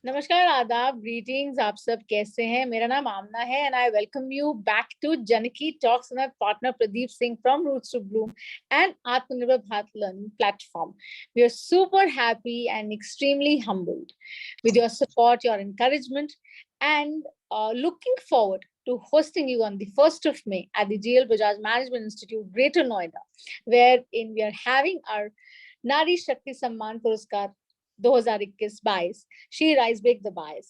नमस्कार, आदाब, ग्रीटिंग्स। आप सब कैसे हैं? मेरा नाम आमना है and I welcome you back to Janaki talks with partner Pradeep Singh from roots to bloom and Aatmanirbhar Bharat learning platform. We are super happy and extremely humbled with your support, your encouragement, and looking forward to hosting you on the 1st of May at the GL Bajaj Management Institute, Greater Noida, wherein we are having our Nari Shakti Samman Puraskar 2021-22. She Rise Break the Bias.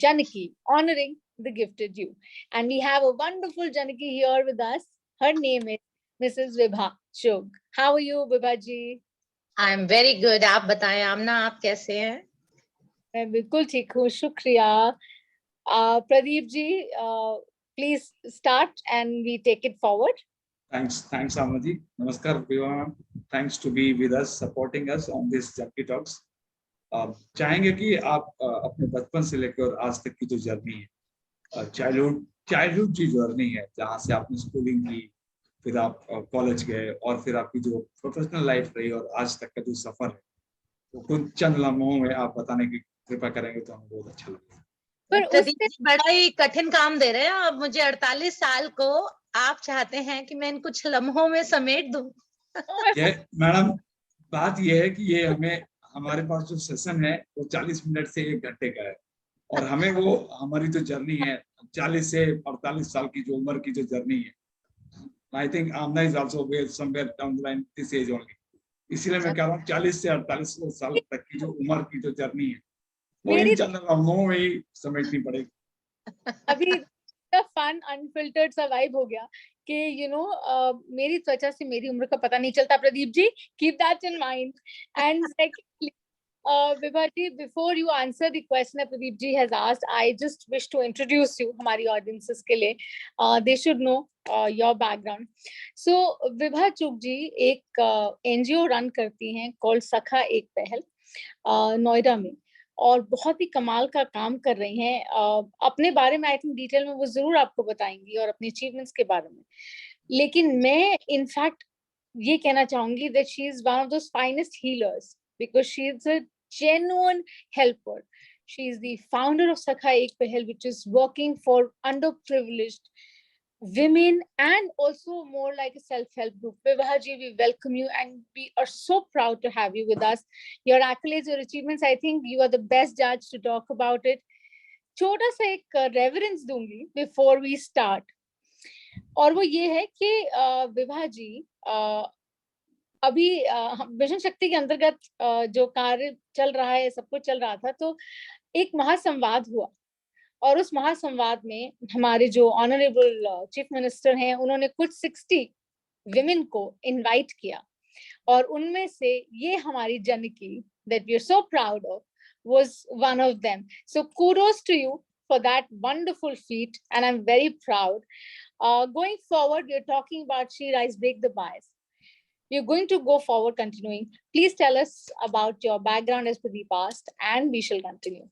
Janaki, honoring the gifted you. And we have a wonderful Janaki here with us. Her name is Mrs. Vibha Chugh. How are you, Vibha ji? I am very good. आप बताएं आमना, आप कैसे हैं? मैं बिल्कुल ठीक हूँ, शुक्रिया. Pradeep ji, please start and we take it forward. Thanks, Amna ji. Namaskar, everyone. Thanks to be with us, supporting us on this Janaki Talks. चाहेंगे कि आप अपने बचपन से लेकर आज तक की जो जर्नी है, चाइल्डहुड की जर्नी है, जहाँ से आपने स्कूलिंग की, फिर आप कॉलेज गए और फिर आपकी जो प्रोफेशनल लाइफ रही और आज तक का जो सफर है, वो कुछ चंद लम्हों में आप बताने की कृपा करेंगे तो हमें बहुत अच्छा लगेगा. पर प्रदीप जी बड़ा ही कठिन काम दे रहे हैं आप मुझे. 48 साल को आप चाहते हैं कि मैं इन कुछ लम्हों में समेट दूं. मैडम, बात यह है कि ये हमारे पास जो सेशन है वो 40 मिनट से 1 घंटे का है और हमें वो हमारी जो जर्नी है 40 से 48 साल की जो उम्र की जो जर्नी है, I think Amna is also somewhere down the line this age only. इसीलिए मैं कह रहा हूँ 40 से 48 साल तक की जो उम्र की जो जर्नी है वो इन चंद लम्हों में ही समेटनी पड़ेगी. अभी फन अनफिल्टर्ड सा वाइब हो गया कि मेरी त्वचा से मेरी उम्र का पता नहीं चलता. Pradeep ji, keep that in mind. And secondly, Vibha ji, before you answer the question that Pradeep ji has asked, I just wish to introduce you हमारी audiences के लिए. They should know your background. So Vibha Chugh ji एक NGO run करती हैं called सखा एक पहल नोएडा में, और बहुत ही कमाल का काम कर रही हैं. अपने बारे में आई थिंक डिटेल में वो जरूर आपको बताएंगी और अपने अचीवमेंट्स के बारे में. लेकिन मैं इनफैक्ट ये कहना चाहूंगी that she is one of those finest healers because she is a genuine helper. She is the founder of Sakha Ek Pehal, which is working for underprivileged women and also more like a self-help group. Vibha ji, we welcome you and we are so proud to have you with us. Your accolades, your achievements, I think you are the best judge to talk about it. छोटा सा एक reference दूंगी before we start, और वो ये है कि विभा जी अभी विजन शक्ति के अंतर्गत जो कार्य चल रहा है, सब कुछ चल रहा था, तो एक महासंवाद हुआ और उस महासंवाद में हमारे जो ऑनरेबल चीफ मिनिस्टर हैं, उन्होंने कुछ 60 विमेन को इनवाइट किया और उनमें से ये हमारी Janaki that we are so proud of was one of them. So kudos to you for that wonderful feat and I'm very proud. Going forward, we are talking about She Rise Break the Bias. We're going to go forward continuing. Please tell us about your background as Pradeep asked and we shall continue.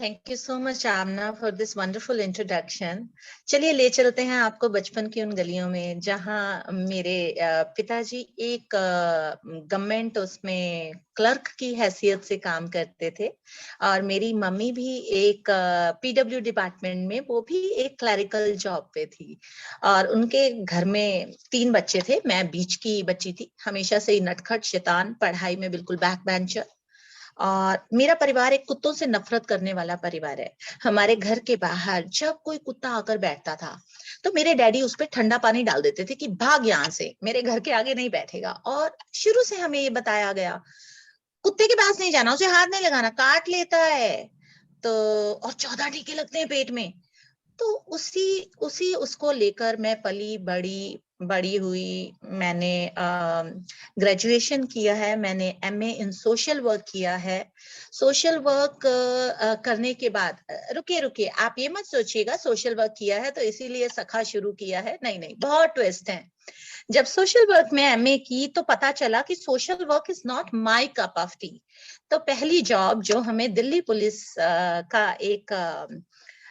Thank you so much Amna for this wonderful introduction. चलिए ले चलते हैं आपको बचपन की उन गलियों में जहां मेरे पिताजी एक गवर्नमेंट उसमें क्लर्क की हैसियत से काम करते थे और मेरी मम्मी भी एक पीडब्ल्यू डिपार्टमेंट में, वो भी एक क्लरिकल जॉब पे थी. और उनके घर में 3 बच्चे थे. मैं बीच की बच्ची थी, हमेशा से ही नटखट, शैतान, पढ़ाई में बिल्कुल बैक बेंचर. और मेरा परिवार एक कुत्तों से नफरत करने वाला परिवार है. हमारे घर के बाहर जब कोई कुत्ता आकर बैठता था तो मेरे डैडी उस पर ठंडा पानी डाल देते थे कि भाग यहाँ से, मेरे घर के आगे नहीं बैठेगा. और शुरू से हमें ये बताया गया कुत्ते के पास नहीं जाना, उसे हाथ नहीं लगाना, काट लेता है. तो और 14 टीके लगते हैं पेट में. तो उसी उसको लेकर मैं पली बड़ी हुई. मैंने ग्रेजुएशन किया है, मैंने एमए इन सोशल वर्क किया है. सोशल वर्क करने के बाद रुकिए आप ये मत सोचिएगा सोशल वर्क किया है तो इसीलिए सखा शुरू किया है. नहीं, बहुत ट्विस्ट है. जब सोशल वर्क में एमए की तो पता चला कि social work is not my cup of T. तो पहली जॉब जो हमें दिल्ली पुलिस का एक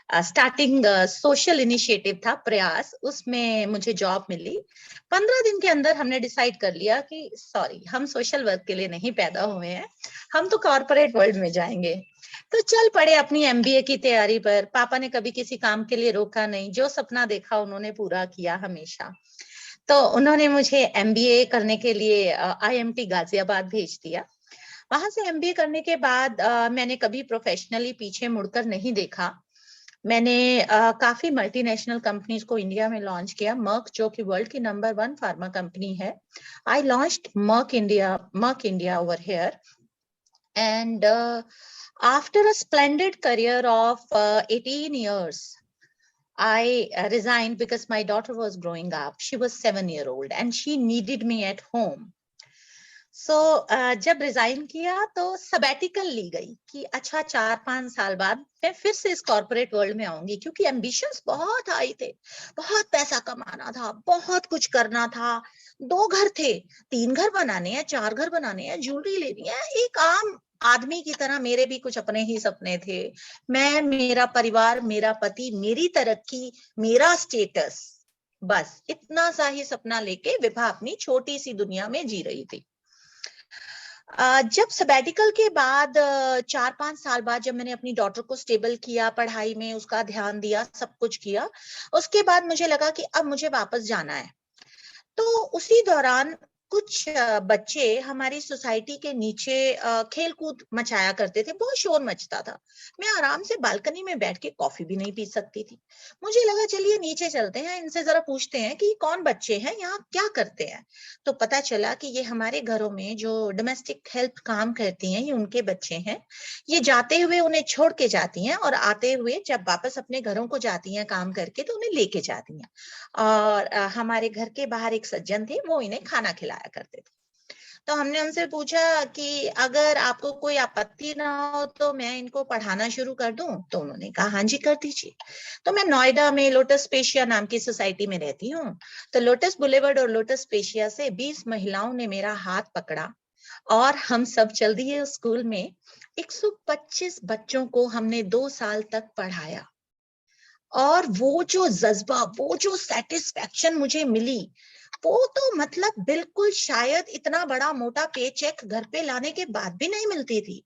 स्टार्टिंग सोशल इनिशिएटिव था प्रयास, उसमें मुझे जॉब मिली। 15 दिन के अंदर हमने डिसाइड कर लिया कि सॉरी, हम सोशल वर्क के लिए नहीं पैदा हुए हैं, हम तो कॉर्पोरेट वर्ल्ड में जाएंगे। तो चल पड़े अपनी एमबीए की तैयारी पर। पापा ने कभी किसी काम के लिए रोका नहीं, जो सपना देखा उन्होंने पूरा किया हमेशा। तो उन्होंने मुझे एमबीए करने के लिए आईएमटी गाजियाबाद भेज दिया। वहां से एमबीए करने के बाद मैंने कभी प्रोफेशनली पीछे मुड़कर नहीं देखा। मैंने काफी मल्टीनेशनल कंपनीज को इंडिया में लॉन्च किया। मर्क, जो कि वर्ल्ड की नंबर 1 फार्मा कंपनी है, I launched Merck India over here. And after a splendid career of 18 years, I resigned because my daughter was growing up. She was 7-year-old and she needed me at home. So जब resign किया तो sabbatical ली गई कि अच्छा 4-5 साल बाद मैं फिर से इस कॉर्पोरेट वर्ल्ड में आऊंगी, क्योंकि एम्बिशंस बहुत हाई थे। बहुत पैसा कमाना था, बहुत कुछ करना था। 2 घर थे, 3 घर बनाने हैं, 4 घर बनाने हैं, ज्वेलरी लेनी है। एक आम आदमी की तरह मेरे भी कुछ अपने ही सपने थे। मैं, मेरा परिवार, मेरा पति, मेरी तरक्की, मेरा स्टेटस, बस इतना सा ही सपना लेके विभा अपनी छोटी सी दुनिया में जी रही थी। जब सबैटिकल के बाद 4-5 साल बाद जब मैंने अपनी डॉटर को स्टेबल किया, पढ़ाई में उसका ध्यान दिया, सब कुछ किया, उसके बाद मुझे लगा कि अब मुझे वापस जाना है। तो उसी दौरान कुछ बच्चे हमारी सोसाइटी के नीचे खेल कूद मचाया करते थे, बहुत शोर मचता था। मैं आराम से बालकनी में बैठ के कॉफी भी नहीं पी सकती थी। मुझे लगा चलिए नीचे चलते हैं, इनसे जरा पूछते हैं कि कौन बच्चे हैं, यहाँ क्या करते हैं। तो पता चला कि ये हमारे घरों में जो डोमेस्टिक हेल्प काम करती हैं, ये उनके बच्चे हैं। ये जाते हुए उन्हें छोड़ के जाती हैं और आते हुए जब वापस अपने घरों को जाती हैं काम करके, तो उन्हें लेके जाती हैं। और हमारे घर के बाहर एक सज्जन थे, वो इन्हें खाना खिलाया करते थे। तो हमने उनसे पूछा कि अगर आपको कोई आपत्ति ना हो तो मैं इनको पढ़ाना शुरू कर दूं। तो उन्होंने कहा हाँ जी कर दीजिए। तो मैं नोएडा में लोटस स्पेशिया नाम की सोसाइटी में रहती हूँ। तो लोटस बुलेवर्ड और लोटस स्पेशिया से 20 महिलाओं ने मेरा हाथ पकड़ा और हम सब चल दिए उस स्कूल में। 125 बच्चों को हमने 2 साल तक पढ़ाया। और वो जो जज्बा, वो जो सेटिस्फैक्शन मुझे मिली, वो तो मतलब बिल्कुल शायद इतना बड़ा मोटा पे चेक घर पे लाने के बाद भी नहीं मिलती थी।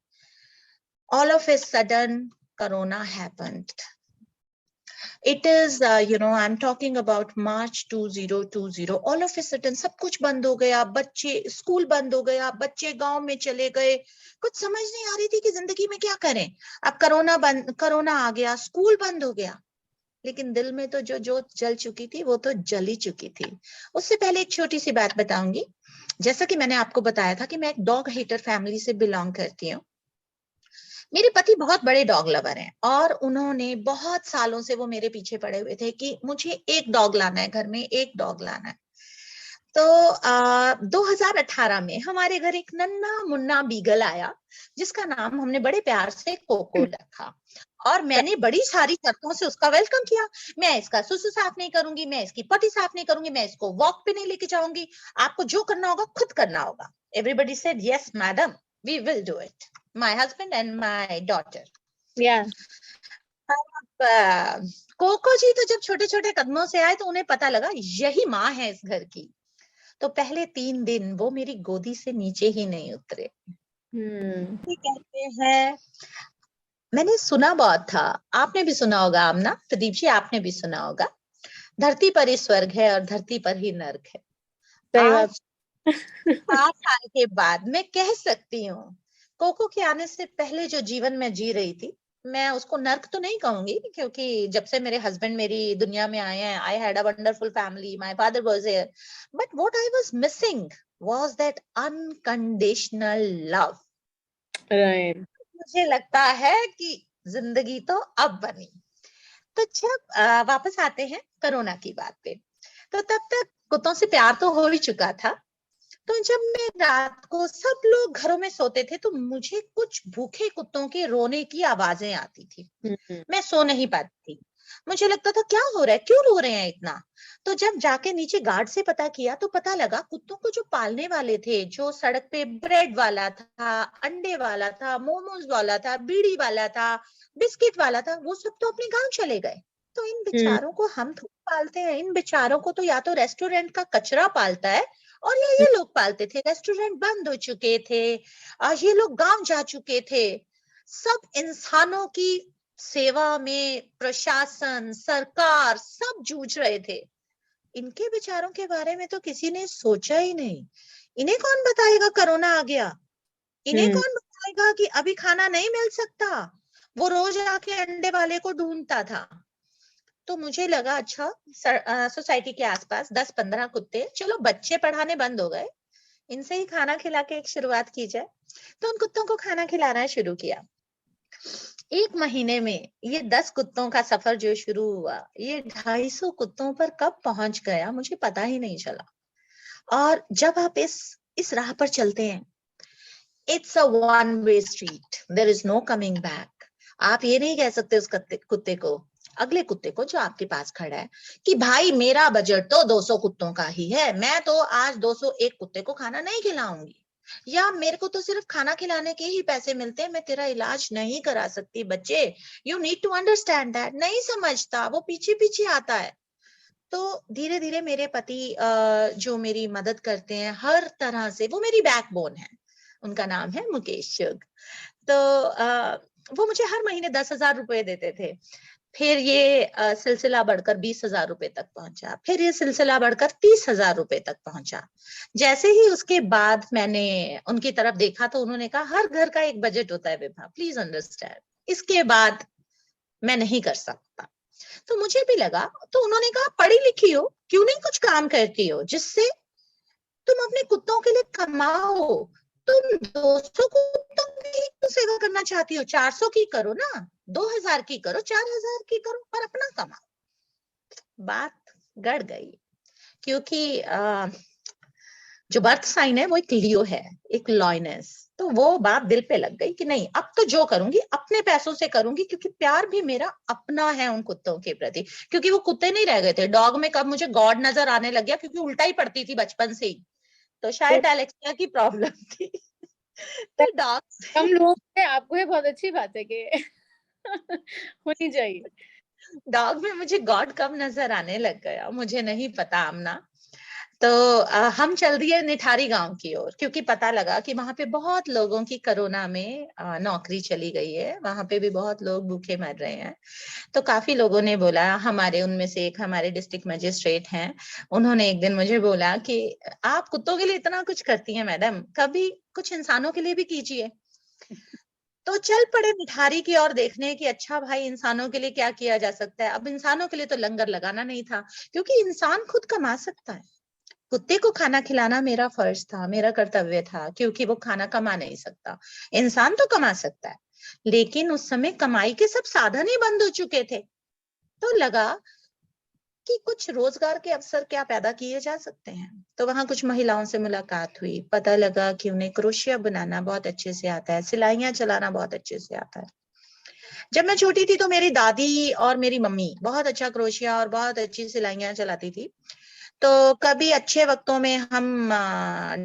All of a sudden, Corona happened. It is, I'm talking about March 2020. All of a sudden, सब कुछ बंद हो गया, बच्चे, स्कूल बंद हो गया, बच्चे गांव में चले गए। कुछ समझ नहीं आ रही थी कि जिंदगी में क्या करें। अब कोरोना आ गया, स्कूल बंद हो गया। लेकिन दिल में तो जो जोत जल चुकी थी, वो तो जल ही चुकी थी। उससे पहले एक छोटी सी बात बताऊंगी। जैसा कि मैंने आपको बताया था कि मैं एक डॉग हेटर फैमिली से बिलोंग करती हूँ। मेरे पति बहुत बड़े डॉग लवर हैं और उन्होंने बहुत सालों से वो मेरे पीछे पड़े हुए थे कि मुझे एक डॉग लाना है, घर में एक डॉग लाना है। तो 2018 में हमारे घर एक नन्हा मुन्ना बीगल आया, जिसका नाम हमने बड़े प्यार से कोको रखा। और मैंने बड़ी सारी शर्तों से उसका वेलकम किया। मैं इसका सुसु साफ नहीं करूंगी, मैं इसकी पटी साफ नहीं करूंगी, मैं इसको वॉक पे नहीं लेके जाऊंगी, आपको जो करना होगा खुद करना होगा। Everybody said yes madam, we will do it, my husband and my daughter. Koko ji तो जब छोटे छोटे कदमों से आए तो उन्हें पता लगा यही माँ है इस घर की। तो पहले 3 दिन वो मेरी गोदी से नीचे ही नहीं उतरे। कहते हैं, मैंने सुना बहुत था, आपने भी सुना होगा आमना, प्रदीप जी आपने भी सुना होगा, धरती पर ही स्वर्ग है और धरती पर ही नर्क है। आज 5 साल के बाद मैं कह सकती हूँ, कोको के आने से पहले जो जीवन में जी रही थी, मैं उसको नर्क तो नहीं कहूंगी, क्योंकि जब से मेरे हस्बैंड मेरी दुनिया में आए हैं, I had a wonderful family, my father was here, but what I was missing was that unconditional love. Right. मुझे लगता है कि जिंदगी तो अब बनी। तो जब वापस आते हैं कोरोना की बात पे, तो तब तक कुत्तों से प्यार तो हो ही चुका था। तो जब मैं रात को, सब लोग घरों में सोते थे, तो मुझे कुछ भूखे कुत्तों के रोने की आवाजें आती थी। मैं सो नहीं पाती थी। मुझे लगता था क्या हो रहा है, क्यों रो रहे हैं इतना। तो जब जाके नीचे गार्ड से पता किया तो पता लगा कुत्तों को जो पालने वाले थे, जो सड़क पे ब्रेड वाला था, अंडे वाला था, मोमोज वाला था, बीड़ी वाला था, बिस्किट वाला था, वो सब तो अपने गांव चले गए। तो इन बेचारों को हम थोड़ी पालते हैं, इन बेचारों को तो या तो रेस्टोरेंट का कचरा पालता है, और ये लोग पालते थे। रेस्टोरेंट बंद हो चुके थे, ये लोग गांव जा चुके थे। सब इंसानों की सेवा में प्रशासन, सरकार सब जूझ रहे थे। इनके बेचारों के बारे में तो किसी ने सोचा ही नहीं। इन्हें कौन बताएगा कोरोना आ गया, इन्हें कौन बताएगा कि अभी खाना नहीं मिल सकता। वो रोज आके अंडे वाले को ढूंढता था। तो मुझे लगा अच्छा, सोसाइटी के आसपास 10-15 कुत्ते, चलो बच्चे पढ़ाने बंद हो गए, इनसे ही खाना खिला के एक शुरुआत की जाए। तो उन कुत्तों को खाना खिलाना शुरू किया। 1 महीने में ये 10 कुत्तों का सफर जो शुरू हुआ, ये 250 कुत्तों पर कब पहुंच गया मुझे पता ही नहीं चला। और जब आप इस राह पर चलते हैं, it's a one way street, there is no coming back. आप ये नहीं कह सकते उस कुत्ते को, अगले कुत्ते को जो आपके पास खड़ा है, कि भाई मेरा बजट तो 200 कुत्तों का ही है, मैं तो आज 201 कुत्ते को खाना नहीं खिलाऊंगी, या मेरे को तो सिर्फ खाना खिलाने के ही पैसे मिलते हैं, मैं तेरा इलाज नहीं करा सकती बच्चे, you need to understand that. नहीं समझता, वो पीछे पीछे आता है। तो धीरे धीरे मेरे पति जो मेरी मदद करते हैं हर तरह से, वो मेरी बैकबोन है, उनका नाम है मुकेश चुग। तो वो मुझे हर महीने 10,000 रुपए देते थे। फिर ये सिलसिला बढ़कर 20,000 रुपए तक पहुंचा, फिर ये सिलसिला बढ़कर 30,000 रुपए तक पहुंचा। जैसे ही उसके बाद मैंने उनकी तरफ देखा तो उन्होंने कहा हर घर का एक बजट होता है विभा, प्लीज अंडरस्टैंड, इसके बाद मैं नहीं कर सकता। तो मुझे भी लगा, तो उन्होंने कहा पढ़ी लिखी हो, क्यों नहीं कुछ काम करती हो जिससे तुम अपने कुत्तों के लिए कमाओ। तुम 200 कुत्तों की क्यों सेवा करना चाहती हो, 400 की करो ना, 2,000 की करो, 4,000 की करो, पर अपना कमाओ। बात गड़ गई, क्योंकि जो बर्थ साइन है वो एक लियो है, एक लॉयनेस। तो वो बात दिल पे लग गई कि नहीं, अब तो जो करूंगी अपने पैसों से करूंगी, क्योंकि प्यार भी मेरा अपना है उन कुत्तों के प्रति। क्योंकि वो कुत्ते नहीं रह गए थे, डॉग में कब मुझे गॉड नजर आने लग गया, क्योंकि उल्टा ही पड़ती थी बचपन से ही, तो शायद एलेक्सिया की प्रॉब्लम थी। तो डॉग हम लोग से आपको ये बहुत अच्छी बात है कि होनी चाहिए। डॉग में मुझे गॉड कब नजर आने लग गया मुझे नहीं पता आमना। तो हम चल दिए निठारी गांव की ओर, क्योंकि पता लगा कि वहां पे बहुत लोगों की कोरोना में नौकरी चली गई है, वहां पे भी बहुत लोग भूखे मर रहे हैं। तो काफी लोगों ने बोला, हमारे उनमें से एक हमारे डिस्ट्रिक्ट मजिस्ट्रेट हैं, उन्होंने एक दिन मुझे बोला कि आप कुत्तों के लिए इतना कुछ करती हैं मैडम, कभी कुछ इंसानों के लिए भी कीजिए। तो चल पड़े निठारी की ओर देखने की, अच्छा भाई इंसानों के लिए क्या किया जा सकता है। अब इंसानों के लिए तो लंगर लगाना नहीं था, क्योंकि इंसान खुद कमा सकता है, कुत्ते को खाना खिलाना मेरा फर्ज था, मेरा कर्तव्य था, क्योंकि वो खाना कमा नहीं सकता, इंसान तो कमा सकता है। लेकिन उस समय कमाई के सब साधन ही बंद हो चुके थे। तो लगा कि कुछ रोजगार के अवसर क्या पैदा किए जा सकते हैं। तो वहां कुछ महिलाओं से मुलाकात हुई, पता लगा कि उन्हें क्रोशिया बनाना बहुत अच्छे से आता है, सिलाइयां चलाना बहुत अच्छे से आता है। जब मैं छोटी थी तो मेरी दादी और मेरी मम्मी बहुत अच्छा क्रोशिया और बहुत अच्छी सिलाइयां चलाती थी। तो कभी अच्छे वक्तों में, हम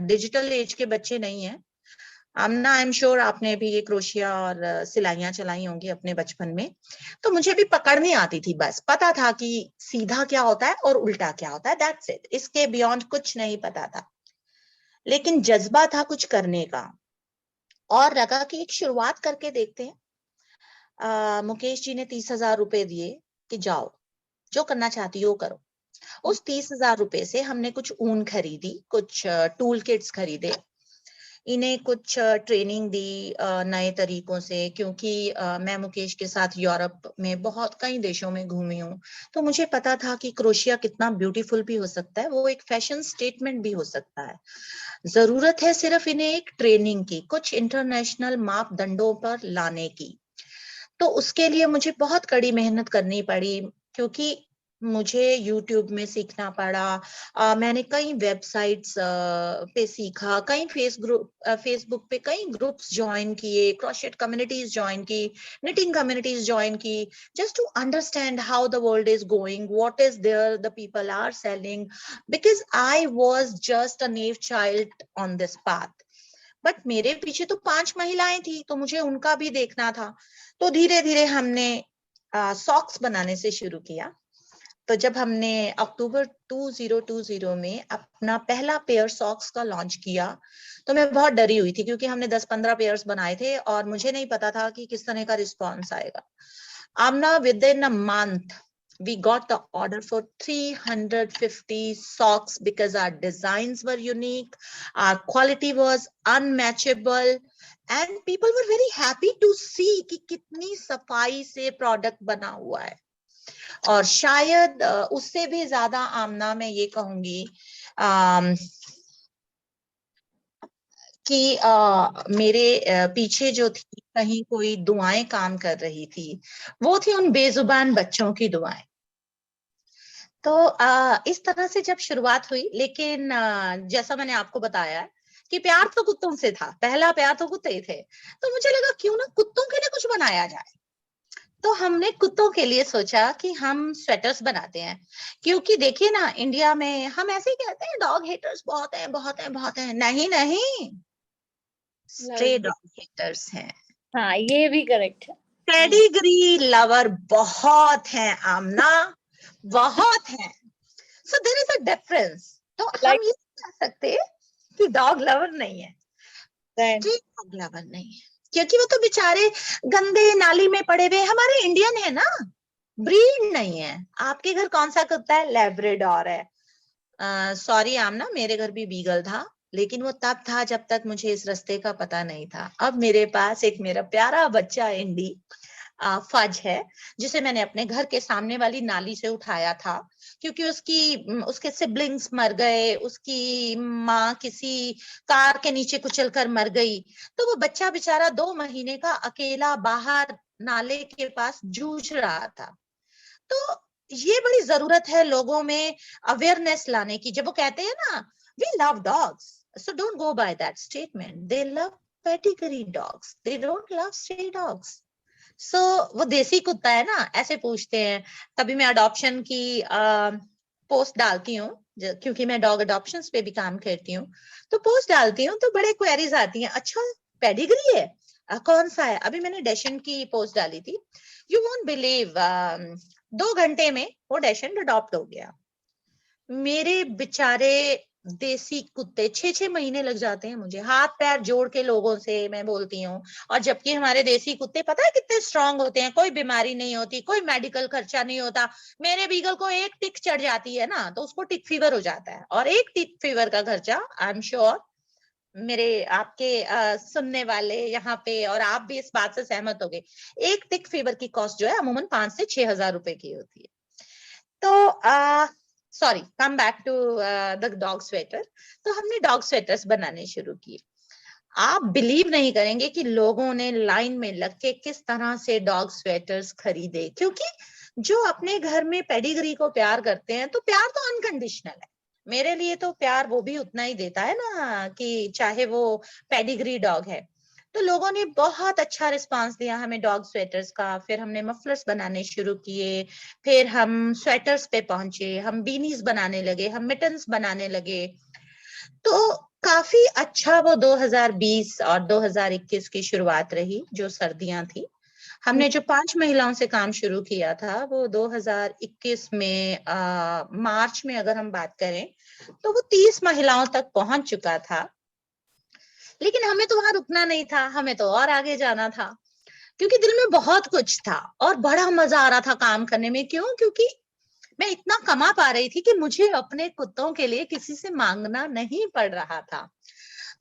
डिजिटल एज के बच्चे नहीं हैं आमना, आई एम श्योर आपने भी ये क्रोशिया और सिलाइयां चलाई होंगी अपने बचपन में। तो मुझे भी पकड़ नहीं आती थी, बस पता था कि सीधा क्या होता है और उल्टा क्या होता है, दैट्स इट, इसके बियॉन्ड कुछ नहीं पता था। लेकिन जज्बा था कुछ करने का, और लगा कि एक शुरुआत करके देखते हैं। मुकेश जी ने 30,000 रुपए दिए कि जाओ जो करना चाहती हो करो। उस 30,000 रुपए से हमने कुछ ऊन खरीदी, कुछ टूल किट्स खरीदे, इन्हें कुछ ट्रेनिंग दी नए तरीकों से, क्योंकि मैं मुकेश के साथ यूरोप में बहुत कई देशों में घूमी हूँ। तो मुझे पता था कि क्रोशिया कितना ब्यूटीफुल भी हो सकता है, वो एक फैशन स्टेटमेंट भी हो सकता है। जरूरत है सिर्फ इन्हें एक ट्रेनिंग की, कुछ इंटरनेशनल मापदंडों पर लाने की। तो उसके लिए मुझे बहुत कड़ी मेहनत करनी पड़ी, क्योंकि मुझे YouTube में सीखना पड़ा। मैंने कई वेबसाइट्स पे सीखा, कई फेसबुक पे कई ग्रुप्स ज्वाइन किए, क्रोशेट कम्युनिटीज ज्वाइन की, निटिंग कम्युनिटीज ज्वाइन की, just to understand how the world is going, what is there the people are selling, because I was just a naive child on this path. But मेरे पीछे तो 5 महिलाएं थी, तो मुझे उनका भी देखना था। तो धीरे धीरे हमने सॉक्स बनाने से शुरू किया। तो जब हमने अक्टूबर 2020 में अपना पहला पेयर सॉक्स का लॉन्च किया, तो मैं बहुत डरी हुई थी, क्योंकि हमने 10-15 पेयर्स बनाए थे और मुझे नहीं पता था कि किस तरह का रिस्पॉन्स आएगा। Amna, within a month we got the order for 350 socks because our designs were unique, our quality was unmatchable, and people were very happy to see कि कितनी सफाई से प्रोडक्ट बना हुआ है। और शायद उससे भी ज्यादा आमना मैं ये कहूंगी कि मेरे पीछे जो थी, कहीं कोई दुआएं काम कर रही थी, वो थी उन बेजुबान बच्चों की दुआएं। तो इस तरह से जब शुरुआत हुई, लेकिन जैसा मैंने आपको बताया कि प्यार तो कुत्तों से था, पहला प्यार तो कुत्ते ही थे, तो मुझे लगा क्यों ना कुत्तों के लिए कुछ बनाया जाए। तो हमने कुत्तों के लिए सोचा कि हम स्वेटर्स बनाते हैं, क्योंकि देखिए ना, इंडिया में हम ऐसे ही कहते हैं डॉग हेटर्स बहुत हैं, बहुत हैं, बहुत हैं। नहीं नहीं, स्ट्रे डॉग हेटर्स हैं। हाँ, ये भी करेक्ट है। पेडिग्री लवर बहुत हैं आमना, बहुत हैं। So there is a difference. तो हम ये कह सकते कि डॉग लवर नहीं है, स्ट्रे डॉग लवर नहीं है, क्योंकि वो तो बेचारे गंदे नाली में पड़े हुए। हमारे इंडियन है ना, ब्रीड नहीं है। आपके घर कौन सा कुत्ता है? लैब्राडोर है। सॉरी आमना, मेरे घर भी बीगल था, लेकिन वो तब था जब तक मुझे इस रास्ते का पता नहीं था। अब मेरे पास एक मेरा प्यारा बच्चा इंडी फज है, जिसे मैंने अपने घर के सामने वाली नाली से उठाया था, क्योंकि उसके सिबलिंग्स मर गए, उसकी माँ किसी कार के नीचे कुचलकर मर गई। तो वो बच्चा बेचारा 2 महीने का अकेला बाहर नाले के पास जूझ रहा था। तो ये बड़ी जरूरत है लोगों में अवेयरनेस लाने की। जब वो कहते हैं ना, we love dogs, so don't go by that statement, they love pedigree dogs, they don't love stray dogs. So वो देसी कुत्ता है ना, ऐसे पूछते हैं। तभी मैं अडॉप्शन की पोस्ट डालती हूँ, क्योंकि मैं डॉग अडॉप्शन पे भी काम करती हूँ, तो पोस्ट डालती हूँ तो बड़े क्वेरीज आती हैं, अच्छा पेडिग्री है, कौन सा है? अभी मैंने डैशन की पोस्ट डाली थी, यू वोंट बिलीव 2 घंटे में वो डैशन अडॉप्ट हो गया। मेरे बेचारे देसी कुत्ते 6-6 महीने लग जाते हैं मुझे, हाथ पैर जोड़ के लोगों से मैं बोलती हूँ। और जबकि हमारे देसी कुत्ते पता है कितने स्ट्रांग होते हैं, कोई बीमारी नहीं होती, कोई मेडिकल खर्चा नहीं होता। मेरे बीगल को एक टिक चढ़ जाती है ना, तो उसको टिक फीवर हो जाता है, और एक टिक फीवर का खर्चा आई एम श्योर मेरे आपके सुनने वाले यहाँ पे और आप भी इस बात से सहमत होंगे, एक टिक फीवर की कॉस्ट जो है अमूमन 5 से 6 हजार रुपए की होती है। तो sorry, come back to the dog sweater. तो हमने डॉग स्वेटर्स बनाने शुरू किए। आप बिलीव नहीं करेंगे कि लोगों ने लाइन में लग के किस तरह से डॉग स्वेटर्स खरीदे, क्योंकि जो अपने घर में पेडिग्री को प्यार करते हैं, तो प्यार तो अनकंडीशनल है। मेरे लिए तो प्यार वो भी उतना ही देता है ना, कि चाहे वो पेडिग्री डॉग है। तो लोगों ने बहुत अच्छा रिस्पांस दिया हमें डॉग स्वेटर्स का। फिर हमने मफलर्स बनाने शुरू किए, फिर हम स्वेटर्स पे पहुंचे, हम बीनीज बनाने लगे, हम मिटन्स बनाने लगे। तो काफी अच्छा वो 2020 और 2021 की शुरुआत रही, जो सर्दियां थी। हमने जो 5 महिलाओं से काम शुरू किया था, वो 2021 में मार्च में अगर हम बात करें, तो वो 30 महिलाओं तक पहुंच चुका था। लेकिन हमें तो वहां रुकना नहीं था, हमें तो और आगे जाना था, क्योंकि दिल में बहुत कुछ था और बड़ा मजा आ रहा था काम करने में। क्यों? क्योंकि मैं इतना कमा पा रही थी कि मुझे अपने कुत्तों के लिए किसी से मांगना नहीं पड़ रहा था।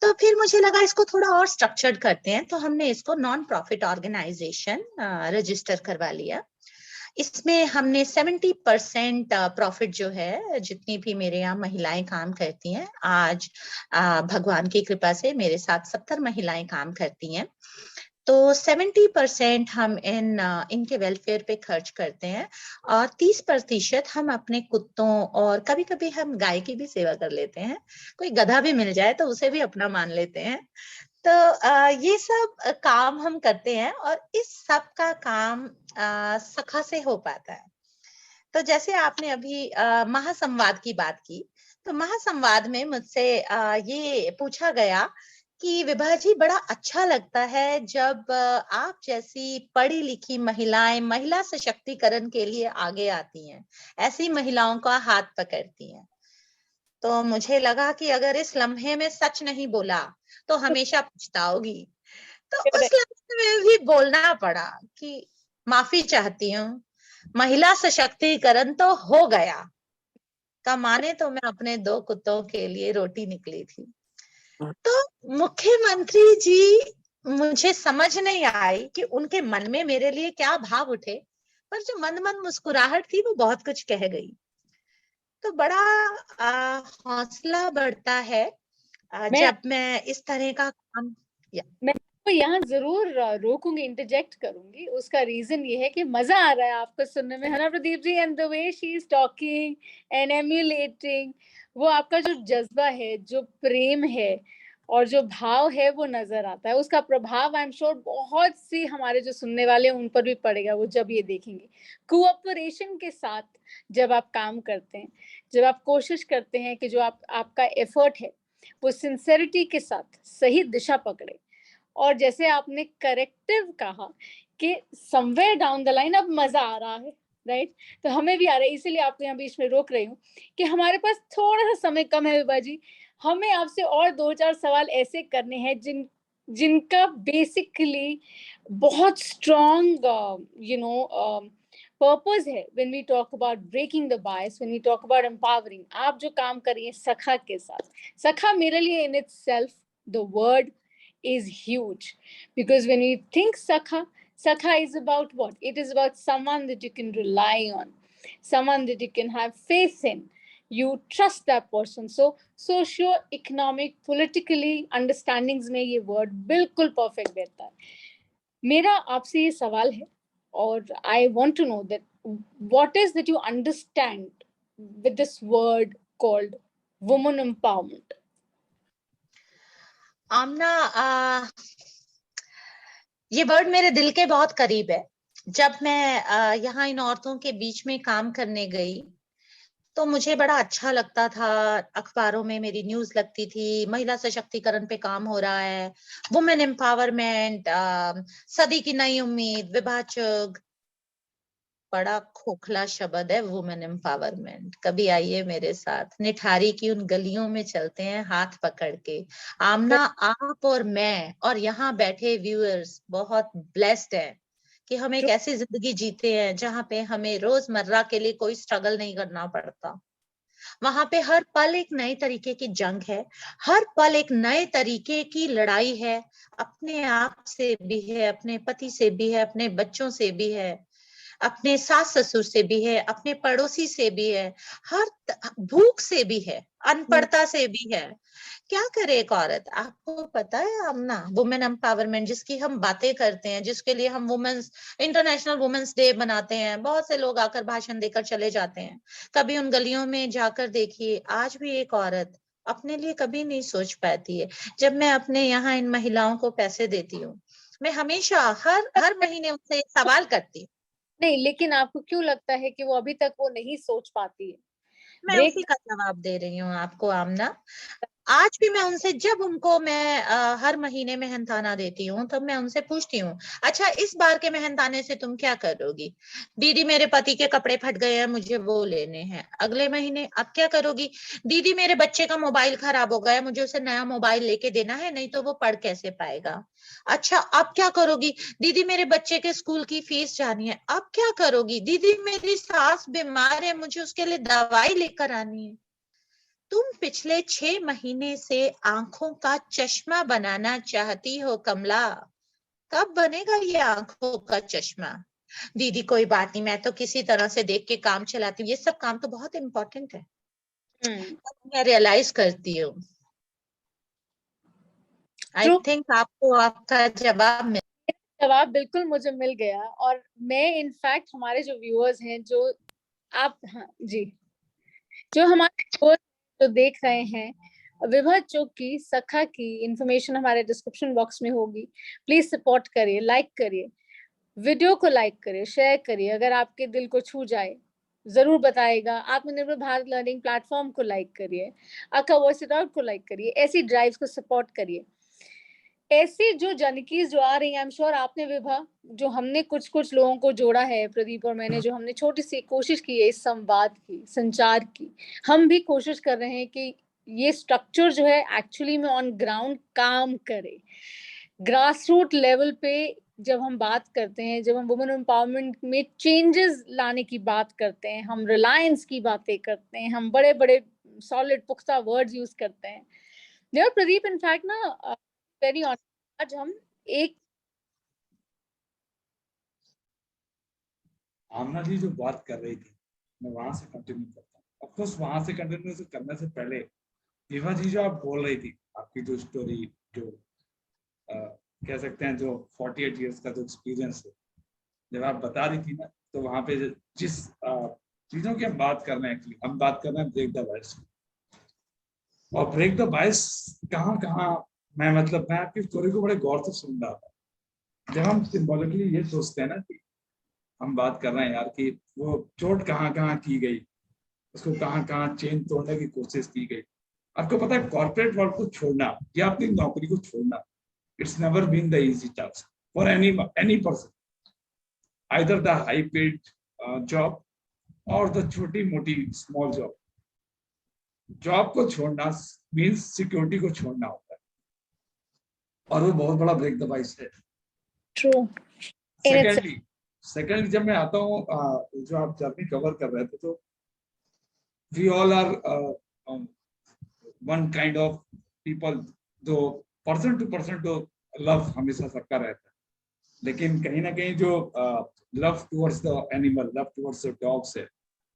तो फिर मुझे लगा इसको थोड़ा और स्ट्रक्चर्ड करते हैं, तो हमने इसको नॉन प्रॉफिट ऑर्गेनाइजेशन रजिस्टर करवा लिया। इसमें हमने 70% प्रॉफिट जो है, जितनी भी मेरे यहाँ महिलाएं काम करती हैं, आज भगवान की कृपा से मेरे साथ 70 महिलाएं काम करती हैं, तो 70% हम इनके वेलफेयर पे खर्च करते हैं और 30% हम अपने कुत्तों और कभी कभी हम गाय की भी सेवा कर लेते हैं। कोई गधा भी मिल जाए तो उसे भी अपना मान लेते हैं। तो ये सब काम हम करते हैं और इस सब का काम सखा से हो पाता है। तो जैसे आपने अभी महासंवाद की बात की, तो महासंवाद में मुझसे ये पूछा गया कि विभा जी, बड़ा अच्छा लगता है जब आप जैसी पढ़ी लिखी महिलाएं महिला सशक्तिकरण के लिए आगे आती हैं, ऐसी महिलाओं का हाथ पकड़ती हैं। तो मुझे लगा कि अगर इस लम्हे में सच नहीं बोला तो हमेशा पछताओगी। तो उस लम्हे में भी बोलना पड़ा कि माफी चाहती हूँ, महिला सशक्तिकरण तो हो गया, कमाने तो मैं अपने 2 कुत्तों के लिए रोटी निकली थी। तो मुख्यमंत्री जी, मुझे समझ नहीं आई कि उनके मन में मेरे लिए क्या भाव उठे, पर जो मंद मंद मुस्कुराहट थी वो बहुत कुछ कह गई। तो बड़ा हौसला बढ़ता है जब मैं इस तरह का काम मैं तो यहाँ जरूर रोकूंगी, इंटरजेक्ट करूंगी। उसका रीजन ये है कि मजा आ रहा है आपको सुनने में, है ना Pradeep ji? And the way she is talking and emulating, वो आपका जो जज्बा है, जो प्रेम है और जो भाव है, वो नजर आता है। उसका प्रभाव आई एम श्योर बहुत सी हमारे जो सुनने वाले हैं उन पर भी पड़ेगा, वो जब ये देखेंगे। कोऑपरेशन के साथ जब आप काम करते हैं, जब आप कोशिश करते हैं कि जो आपका एफर्ट है वो सिंसेरिटी के साथ सही दिशा पकड़े, और जैसे आपने करेक्टिव कहा कि समवेयर डाउन द लाइन अब मजा आ रहा है, राइट? तो हमें भी आ रहा है, इसीलिए आपको यहाँ बीच में रोक रही हूँ कि हमारे पास थोड़ा सा समय कम है विभा जी। हमें आपसे और 2-4 सवाल ऐसे करने हैं जिनका बेसिकली बहुत स्ट्रॉन्ग पर्पस है when we talk about breaking the bias, when we talk about empowering. आप जो काम कर रही हैं सखा के साथ, सखा मेरे लिए in itself the word is huge, because when we think sakha is about what? It is about someone that you can rely on, someone that you can have faith in, you trust that person. So socio-economic, politically understandings में ये word बिल्कुल perfect बैठता है। मेरा आपसे ये सवाल है, और I want to know that what is that you understand with this word called woman empowerment? आमना, ये वर्ड मेरे दिल के बहुत करीब है। जब मैं यहाँ इन औरतों के बीच में काम करने गई तो मुझे बड़ा अच्छा लगता था। अखबारों में मेरी न्यूज लगती थी, महिला सशक्तिकरण पे काम हो रहा है, वुमेन एम्पावरमेंट, सदी की नई उम्मीद, विभा चुग। बड़ा खोखला शब्द है वुमेन एम्पावरमेंट। कभी आइए मेरे साथ, निठारी की उन गलियों में चलते हैं हाथ पकड़ के। आमना, आप और मैं और यहाँ बैठे व्यूअर्स बहुत ब्लेस्ड हैं कि हम एक ऐसी जिंदगी जीते हैं जहाँ पे हमें रोजमर्रा के लिए कोई स्ट्रगल नहीं करना पड़ता। वहां पे हर पल एक नए तरीके की जंग है, हर पल एक नए तरीके की लड़ाई है। अपने आप से भी है, अपने पति से भी है, अपने बच्चों से भी है, अपने सास ससुर से भी है, अपने पड़ोसी से भी है, भूख से भी है, अनपढ़ता से भी है। क्या करे एक औरत? आपको पता है आमना, वुमेन एम्पावरमेंट जिसकी हम बातें करते हैं, जिसके लिए हम वुमेन्स इंटरनेशनल वुमेन्स डे बनाते हैं, बहुत से लोग आकर भाषण देकर चले जाते हैं। कभी उन गलियों में जाकर देखिए, आज भी एक औरत अपने लिए कभी नहीं सोच पाती है। जब मैं अपने यहाँ इन महिलाओं को पैसे देती हूँ, मैं हमेशा हर महीने उनसे सवाल करती हूँ। नहीं, लेकिन आपको क्यों लगता है कि वो अभी तक वो नहीं सोच पाती है? मैं उसी का जवाब दे रही हूँ आपको आमना। आज भी मैं उनसे, जब उनको मैं हर महीने मेहनताना देती हूँ, तब मैं उनसे पूछती हूँ, अच्छा इस बार के मेहनताने से तुम क्या करोगी? दीदी मेरे पति के कपड़े फट गए हैं, मुझे वो लेने हैं। अगले महीने अब क्या करोगी? दीदी मेरे बच्चे का मोबाइल खराब हो गया, मुझे उसे नया मोबाइल लेके देना है, नहीं तो वो पढ़ कैसे पाएगा। अच्छा अब क्या करोगी? दीदी मेरे बच्चे के स्कूल की फीस जानी है। अब क्या करोगी? दीदी मेरी सास बीमार है, मुझे उसके लिए दवाई लेकर आनी है। तुम पिछले 6 महीने से आंखों का चश्मा बनाना चाहती हो कमला, कब बनेगा ये आंखों का चश्मा? दीदी कोई बात नहीं, मैं तो किसी तरह से देख के काम चलाती हूँ। ये सब काम तो बहुत इम्पोर्टेंट है। मैं रियलाइज करती हूँ। आई थिंक आपको आपका जवाब मिल जवाब बिल्कुल मुझे मिल गया। और मैं इनफैक्ट हमारे जो व्यूअर्स हैं, जो आप, हाँ जी, जो हमारे व्यूअर्स जो देख रहे हैं, विभा चुग की, सखा की इंफॉर्मेशन हमारे डिस्क्रिप्शन बॉक्स में होगी। प्लीज सपोर्ट करिए, लाइक करिए, वीडियो को लाइक करिए, शेयर करिए। अगर आपके दिल को छू जाए जरूर बताएगा। आत्मनिर्भर भारत लर्निंग प्लेटफॉर्म को लाइक करिए, अका वॉइस इट आउट को लाइक करिए, ऐसी ड्राइव्स को सपोर्ट करिए। ऐसी जो जानकीज जो आ रही है, आई एम श्योर आपने विभा, जो हमने कुछ कुछ लोगों को जोड़ा है, प्रदीप और मैंने, जो हमने छोटी सी कोशिश की है इस संवाद की, संचार की, हम भी कोशिश कर रहे हैं कि ये स्ट्रक्चर जो है एक्चुअली में ऑन ग्राउंड काम करे। ग्रास रूट लेवल पे जब हम बात करते हैं, जब हम वुमेन एम्पावरमेंट में चेंजेस लाने की बात करते हैं, हम रिलायंस की बातें करते हैं, हम बड़े बड़े सॉलिड पुख्ता वर्ड्स यूज करते हैं। देवर प्रदीप, इनफैक्ट ना, वेरी ऑनेस्ट, आज हम एक, आमना जी जो बात कर रही थी, मैं वहां से कंटिन्यू करता हूँ। ऑफकोर्स वहां से कंटिन्यू करने से पहले विभा जी जो आप बोल रही थी, आपकी जो स्टोरी, जो कह सकते हैं जो 48 इयर्स का जो एक्सपीरियंस है, जब आप बता रही थी ना, तो वहां पे जिस चीजों की हम बात कर रहे हैं, एक्चुअली हम बात कर रहे हैं ब्रेक द बायस। और ब्रेक द बायस कहाँ कहाँ, मैं आपकी स्टोरी को बड़े गौर से सुन रहा था। जब हम सिंबॉलिकली ये सोचते हैं ना कि हम बात कर रहे हैं यार कि वो चोट कहाँ कहाँ की गई, उसको कहाँ कहाँ चेन तोड़ने की कोशिश की गई। आपको पता है, कॉर्पोरेट वर्ल्ड को छोड़ना या अपनी नौकरी को छोड़ना, it's never been the easy task for any person, either the high paid job और द छोटी मोटी स्मॉल जॉब। जॉब को छोड़ना मीन्स सिक्योरिटी को छोड़ना होता है, और वो बहुत बड़ा ब्रेक द बाइस है। ट्रू। सेकेंडली जब मैं आता हूँ, जो आप जर्नी कवर कर रहे थे, तो we all are one kind of people, जो पर्सन टू पर्सन तो लव हमेशा सबका रहता है, लेकिन कहीं ना कहीं जो love towards the animal, love towards the dogs है,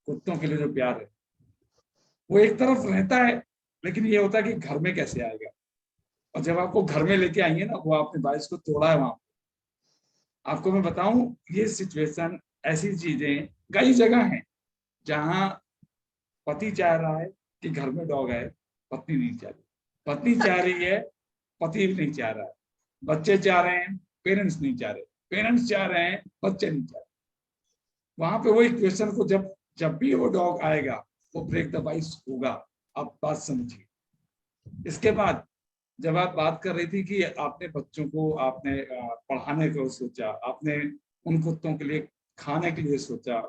कुत्तों के लिए जो प्यार है, वो एक तरफ रहता है, लेकिन ये होता है कि घर में कैसे आएगा। और जब आपको घर में लेके आएंगे ना, वो आपने बारिश को तोड़ा है वहां। आपको मैं बताऊं, ये सिचुएशन, ऐसी चीजें कई जगह हैं जहां पति चाह रहा है कि घर में डॉग आए, पत्नी नहीं चाह रही, पत्नी चाह रही है, पति नहीं चाह रहा है, बच्चे चाह रहे हैं, पेरेंट्स नहीं चाह रहे, पेरेंट्स चाह रहे हैं, बच्चे नहीं चाह रहे। वहां पे वही क्वेश्चन को जब भी वो डॉग आएगा, वो ब्रेक द बाइस होगा। आप बात समझिए। इसके बाद जब आप बात कर रही थी कि आपने बच्चों को, आपने पढ़ाने को सोचा, आपने उन कुत्तों के लिए खाने के लिए सोचा,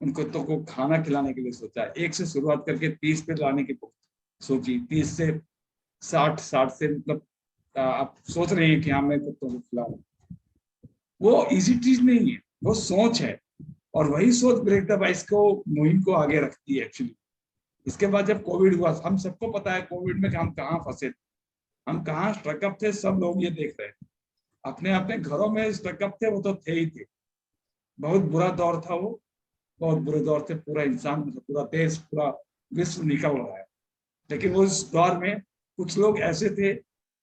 उन कुत्तों को खाना खिलाने के लिए सोचा, 1 से शुरुआत करके 30 पे लाने की सोची, 30 से 60, 60 से मतलब आप सोच रहे हैं कि हाँ मैं कुत्तों को खिलाऊं। वो इजी चीज नहीं है, वो सोच है, और वही सोच ब्रेक द बाइस को, मुहिम को आगे रखती है एक्चुअली। इसके बाद जब कोविड हुआ, हम सबको पता है कोविड में हम कहाँ फंसे थे, हम कहाँ स्ट्रकअप थे, सब लोग ये देख रहे हैं। अपने अपने घरों में स्ट्रकअप थे, वो तो थे ही थे। बहुत बुरा दौर था वो, बहुत बुरे दौर से पूरा इंसान, पूरा देश, पूरा विश्व निकल रहा है। लेकिन उस दौर में कुछ लोग ऐसे थे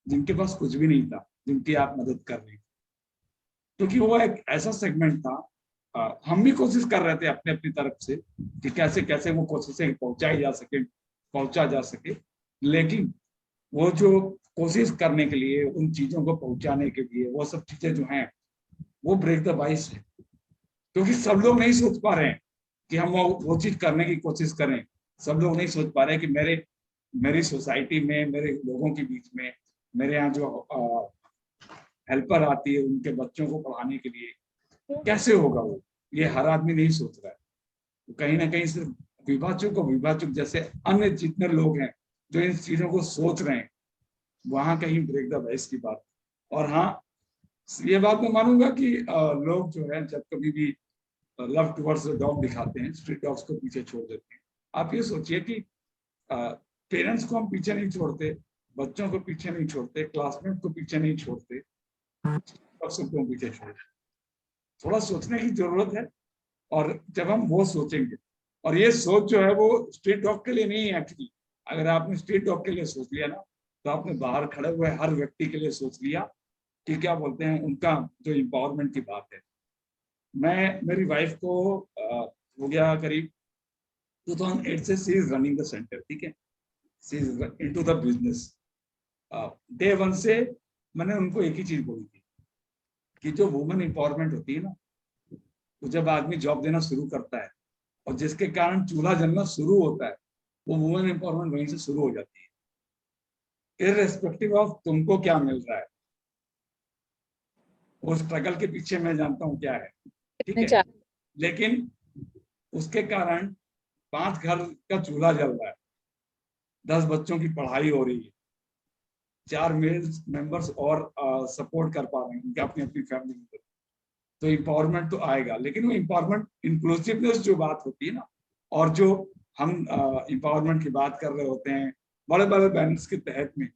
जिनके पास कुछ भी नहीं था, जिनकी आप मदद कर रही थी, क्योंकि वो एक ऐसा सेगमेंट था। हम भी कोशिश कर रहे थे अपने अपनी तरफ से कि कैसे कैसे वो कोशिशें पहुंचा जा सके, लेकिन वो जो कोशिश करने के लिए, उन चीजों को पहुंचाने के लिए, वो सब चीजें जो हैं, वो ब्रेक द बाइस है। क्योंकि सब लोग नहीं सोच पा रहे हैं कि हम वो चीज करने की कोशिश करें। सब लोग नहीं सोच पा रहे हैं कि मेरी सोसाइटी में, मेरे लोगों के बीच में, मेरे यहाँ जो हेल्पर आती है उनके बच्चों को पढ़ाने के लिए कैसे होगा वो, ये हर आदमी नहीं सोच रहा है। तो कहीं ना कहीं सिर्फ विभाचक जैसे अन्य जितने लोग हैं जो इन चीजों को सोच रहे हैं, वहां कहीं ब्रेक द बाइस की बात। और हाँ, ये बात मैं मानूंगा कि लोग जो है जब कभी भी लव टुवर्ड्स डॉग दिखाते हैं, स्ट्रीट डॉग्स को पीछे छोड़ देते हैं। आप ये सोचिए कि पेरेंट्स को हम पीछे नहीं छोड़ते, बच्चों को पीछे नहीं छोड़ते, क्लासमेट को पीछे नहीं छोड़ते, सबको पीछे छोड़ते। थोड़ा सोचने की जरूरत है। और जब हम वो सोचेंगे, और ये सोच जो है वो स्ट्रीट डॉग के लिए नहीं है एक्चुअली। अगर आपने स्ट्रीट डॉग के लिए सोच लिया ना, तो आपने बाहर खड़े हुए हर व्यक्ति के लिए सोच लिया, कि क्या बोलते हैं उनका जो एम्पावरमेंट की बात है। मैं मेरी वाइफ को हो गया करीब 2008 से she is running the centre, ठीक है, she is into the business. Day one से मैंने उनको एक ही चीज बोली थी कि जो वुमेन एम्पावरमेंट होती है ना, तो जब आदमी जॉब देना शुरू करता है और जिसके कारण चूल्हा जलना शुरू होता है, वो वुमेन एम्पावरमेंट वहीं से शुरू हो जाती है। इररेस्पेक्टिव ऑफ तुमको क्या मिल रहा है, वो स्ट्रगल के पीछे मैं जानता हूँ क्या है, ठीक है, लेकिन उसके कारण 5 घर का चूल्हा जल रहा है, 10 बच्चों की पढ़ाई हो रही है, 4 मेल मेंबर्स और सपोर्ट कर पा रहे हैं उनके अपनी अपनी फैमिली में, तो एम्पावरमेंट तो आएगा। लेकिन वो एम्पावरमेंट इंक्लूसिवनेस जो बात होती है ना, और जो हम एम्पावरमेंट की बात कर रहे होते हैं बड़े बड़े बैनर्स के तहत में,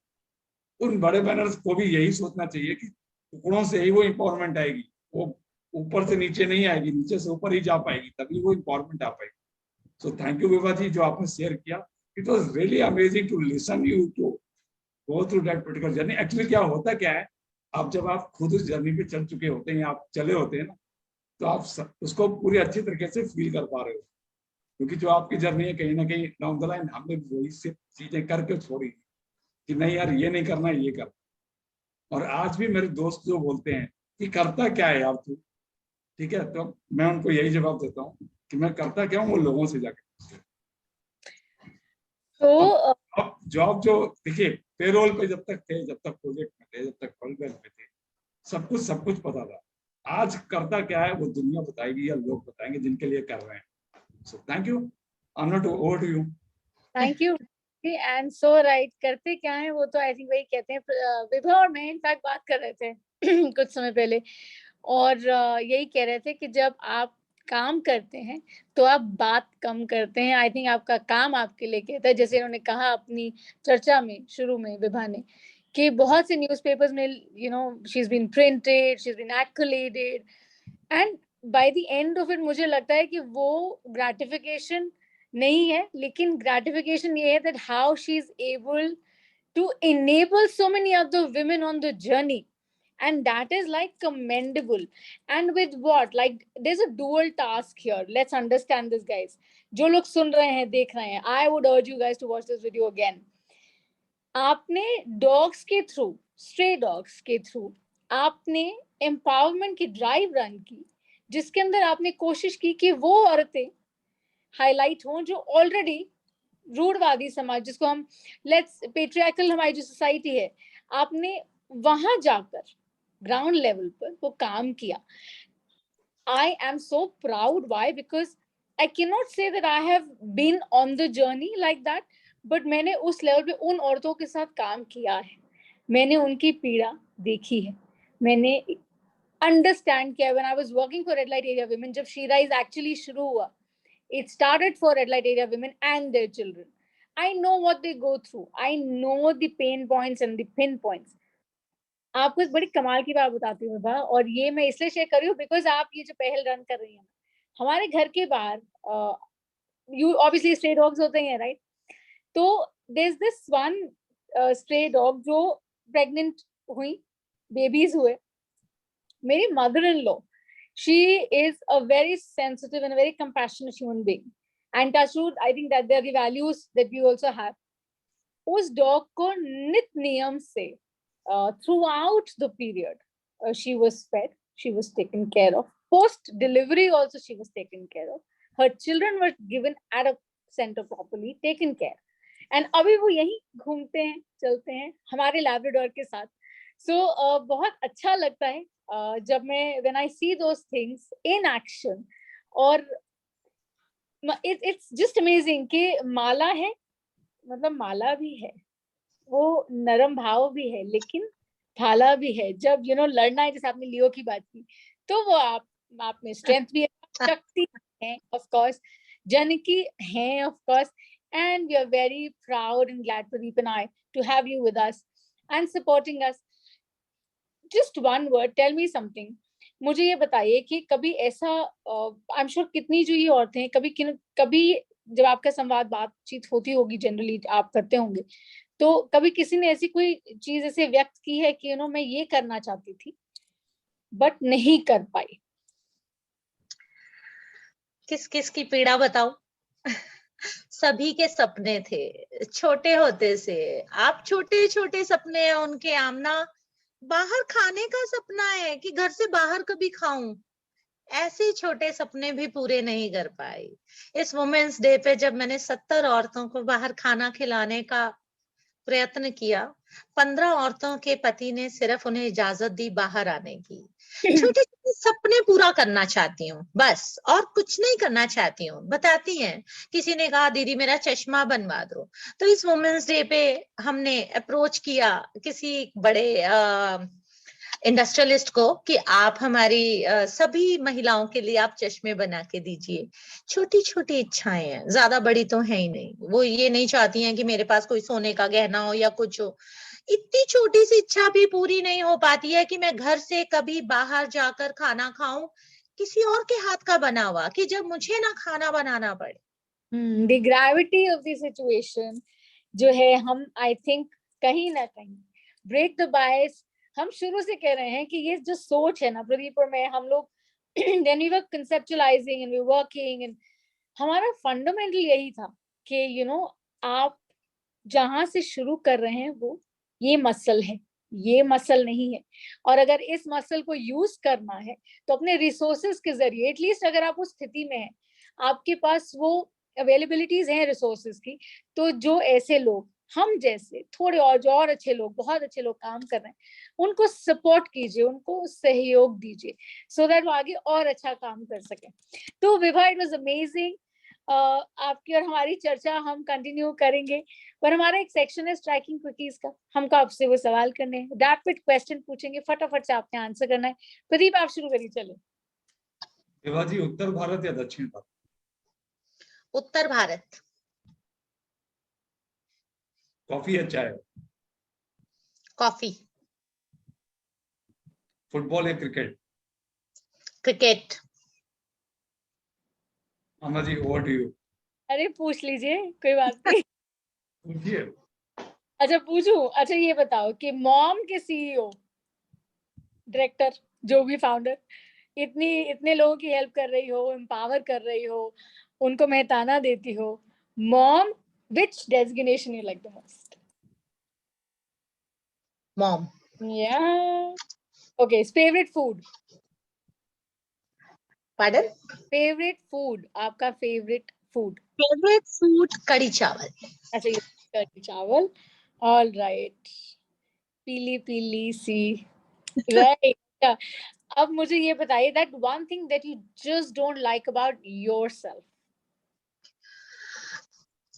उन बड़े बैनर्स को भी यही सोचना चाहिए कि टुकड़ों से ही वो एम्पावरमेंट आएगी, वो ऊपर से नीचे नहीं आएगी, नीचे से ऊपर ही जा पाएगी, तभी वो एम्पावरमेंट आ पाएगी। So thank you Vibha ji जो आपने शेयर किया, it was really amazing to listen you to go through that particular journey. Actually क्या होता क्या है, आप जब आप खुद उस जर्नी पे चल चुके होते हैं, आप चले होते हैं ना, तो आप उसको पूरी अच्छी तरीके से फील कर पा रहे हो, क्योंकि जो आपकी जर्नी है कहीं ना कहीं डाउन द लाइन हमने वही से चीजें करके छोड़ी कि नहीं यार ये नहीं करना, ये करना। और आज भी मेरे दोस्त जो बोलते हैं कि करता क्या है यार तू, ठीक है, तो मैं उनको यही जवाब देता हूँ कि मैं करता क्या हूँ वो लोगों से जाके। तो अब जॉब जो देखिए पेरोल पे जब तक थे, जब तक प्रोजेक्ट में थे, जब तक फॉलबैक में थे, सब कुछ पता था। आज करता क्या है वो दुनिया बताएगी या लोग बताएंगे जिनके लिए कर रहे हैं। So thank you, I am not over to you. Thank you and so right, करते क्या है वो तो आई थिंक वही कहते हैं। विभा और मैं इनफैक्ट बात कर रहे थे कुछ समय पहले, और यही कह रहे थे कि जब आप काम करते हैं तो आप बात कम करते हैं। आई थिंक आपका काम आपके लिए कहता है, जैसे इन्होंने कहा अपनी चर्चा में शुरू में विभा ने, कि बहुत से न्यूज़पेपर्स में you know she is been printed, she is been accoladed, and by the end of it मुझे लगता है कि वो ग्रेटिफिकेशन नहीं है, लेकिन ग्रेटिफिकेशन ये है that how she is able to enable so many other women on the journey, and that is like commendable. And with what, like there's a dual task here, let's understand this guys, जो लोग सुन रहे हैं देख रहे हैं, I would urge you guys to watch this video again. आपने dogs के through, stray dogs के थ्रू आपने एम्पावरमेंट की ड्राइव रन की, जिसके अंदर आपने कोशिश की कि वो औरतें हाईलाइट हों जो ऑलरेडी रूढ़वादी समाज, जिसको हम लेट्स पेट्रियार्कल हमारी जो सोसाइटी है, आपने वहां जाकर ग्राउंड लेवल पर वो काम किया। I am so proud. Why? Because I cannot say that I have been on the journey like that, but मैंने उस लेवल पे उन औरतों के साथ काम किया है, मैंने उनकी पीड़ा देखी है, मैंने अंडरस्टैंड किया। When I was working for Red Light Area Women, जब She Rise actually शुरू हुआ, it started for Red Light Area Women and their children. I know what they go through. I know the pain points and the pinpoints. आपको एक बड़ी कमाल की बात बताती हूँ विभा, और ये मैं इसलिए शेयर कर रही हूँ बिकॉज आप ये जो पहल रन कर रही हैं, हमारे घर के बाहर यू ऑब्वियसली स्ट्रे डॉग्स होते हैं राइट, तो there is this one stray dog जो प्रेग्नेंट हुई, बेबीज हुए, मेरी mother in law, she is a very sensitive and a very compassionate human being, and touchwood I think that they are the values that we also have. उस dog को नित नियम से throughout the period she was fed, she was taken care of, post delivery also she was taken care of, her children were given at a center properly taken care, and अभी वो यहीं घूमते हैं चलते हैं हमारे लैब्राडोर के साथ। सो बहुत अच्छा लगता है जब मैं when I see those things in action, और it's just amazing कि माला है, मतलब माला भी है, वो नरम भाव भी है, लेकिन भाला भी है। जब लड़ना है, जैसे आपने लियो की बात की, तो वो आप में स्ट्रेंथ भी है, शक्ति है ऑफ कोर्स, जानकी है of course, and we are very proud and glad, Pradeep and I, to have you with us and supporting us. Just one word, tell me something. मुझे ये बताइए कि कभी ऐसा आई एम श्योर कितनी जो ये औरतें हैं, कभी जब आपका संवाद बातचीत होती होगी, जनरली आप करते होंगे, तो कभी किसी ने ऐसी कोई चीज ऐसे व्यक्त की है कि मैं ये करना चाहती थी बट नहीं कर पाई? किस किस की पीड़ा बताऊं? सभी के सपने थे छोटे होते से। आप छोटे छोटे सपने हैं उनके आमना। बाहर खाने का सपना है कि घर से बाहर कभी खाऊं। ऐसे छोटे सपने भी पूरे नहीं कर पाई। इस वुमेन्स डे पे जब मैंने 70 औरतों को बाहर खाना खिलाने का प्रयत्न किया, 15 औरतों के पति ने सिर्फ उन्हें इजाजत दी बाहर आने की। छोटे छोटे सपने पूरा करना चाहती हूँ बस, और कुछ नहीं करना चाहती हूँ। बताती हैं, किसी ने कहा दीदी मेरा चश्मा बनवा दो, तो इस वुमेन्स डे पे हमने अप्रोच किया किसी बड़े इंडस्ट्रियलिस्ट को कि आप हमारी सभी महिलाओं के लिए आप चश्मे बना के दीजिए। छोटी छोटी इच्छाएं हैं, ज्यादा बड़ी तो है ही नहीं। वो ये नहीं चाहती हैं कि मेरे पास कोई सोने का गहना हो या कुछ हो। इतनी छोटी सी इच्छा भी पूरी नहीं हो पाती है कि मैं घर से कभी बाहर जाकर खाना खाऊं किसी और के हाथ का बना हुआ, कि जब मुझे ना खाना बनाना पड़े। The gravity of the situation जो है, हम आई थिंक कहीं ना कहीं ब्रेक द बायस। हम शुरू से कह रहे हैं कि ये जो सोच है ना प्रदीप और मैं, हम लोग then we were conceptualizing and we were working and हमारा फंडामेंटल यही था कि आप जहां से शुरू कर रहे हैं वो ये मसल है, ये मसल नहीं है। और अगर इस मसल को यूज करना है तो अपने रिसोर्सेज के जरिए, एटलीस्ट अगर आप उस स्थिति में हैं, आपके पास वो अवेलेबिलिटीज हैं रिसोर्सेज की, तो जो ऐसे लोग हम जैसे थोड़े और जो और अच्छे लोग, बहुत अच्छे लोग काम कर रहे हैं, उनको सपोर्ट कीजिए, उनको सहयोग दीजिए सो दैट वो आगे और अच्छा काम कर सके। तो विभा, इट वाज अमेजिंग। आपकी और हमारी चर्चा हम कंटिन्यू करेंगे, पर हमारा एक सेक्शन है स्ट्राइकिंग क्विकीज का। हमको आपसे वो सवाल करने हैं, रैपिड क्वेश्चन पूछेंगे, फटाफट से आपने आंसर करना है। प्रदीप आप शुरू करिए। चले विभा जी, उत्तर भारत या दक्षिण भारत? उत्तर भारत। कॉफी या चाय? कॉफी। फुटबॉल या क्रिकेट? क्रिकेट। अम्मा जी, ओवर टू यू। अरे पूछ लीजिए, कोई बात नहीं। पूछिए। अच्छा पूछूं? अच्छा ये बताओ कि मॉम के सीईओ, डायरेक्टर, जो भी फाउंडर, इतने लोगों की हेल्प कर रही हो, एम्पावर कर रही हो, उनको मेहताना देती हो, mom, which designation you like the most? Mom. Yeah. Okay, favorite food? Pardon? Favourite food, आपका फेवरेट फूड? फेवरेट फूड कड़ी चावल। अच्छा ये कढ़ी चावल। ऑल राइट, पीली पीली सी, राइट। अब मुझे ये बताइए that one thing that you just don't like about yourself.